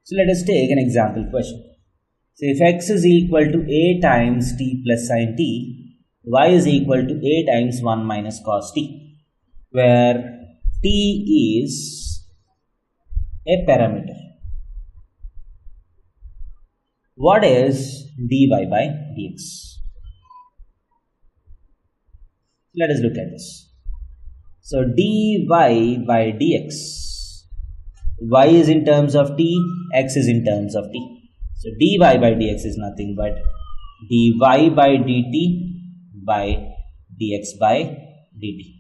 So let us take an example question. So if x is equal to a times t plus sin t, y is equal to a times 1 minus cos t, where t is a parameter. What is dy by dx? Let us look at this. So dy by dx, y is in terms of t, x is in terms of t. So dy by dx is nothing but dy by dt by dx by dt.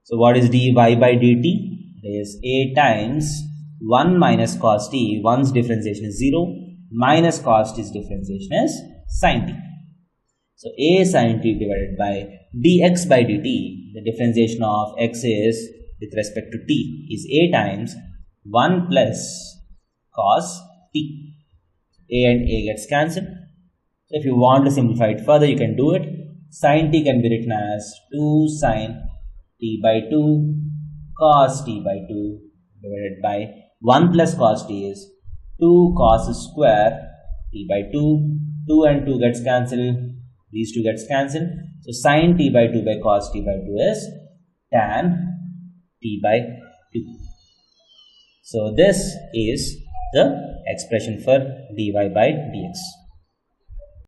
So what is dy by dt? It is a times 1 minus cos t, 1's differentiation is 0, minus cos t's differentiation is sin t. So a sin t divided by dx by dt, the differentiation of x is with respect to t is a times 1 plus cos t. A and a gets cancelled. So if you want to simplify it further, you can do it. Sin t can be written as 2 sin t by 2 cos t by 2 divided by 1 plus cos t is 2 cos square t by 2. 2 and 2 gets cancelled. These two gets cancelled. So sin t by 2 by cos t by 2 is tan t by 2. So this is the expression for dy by dx.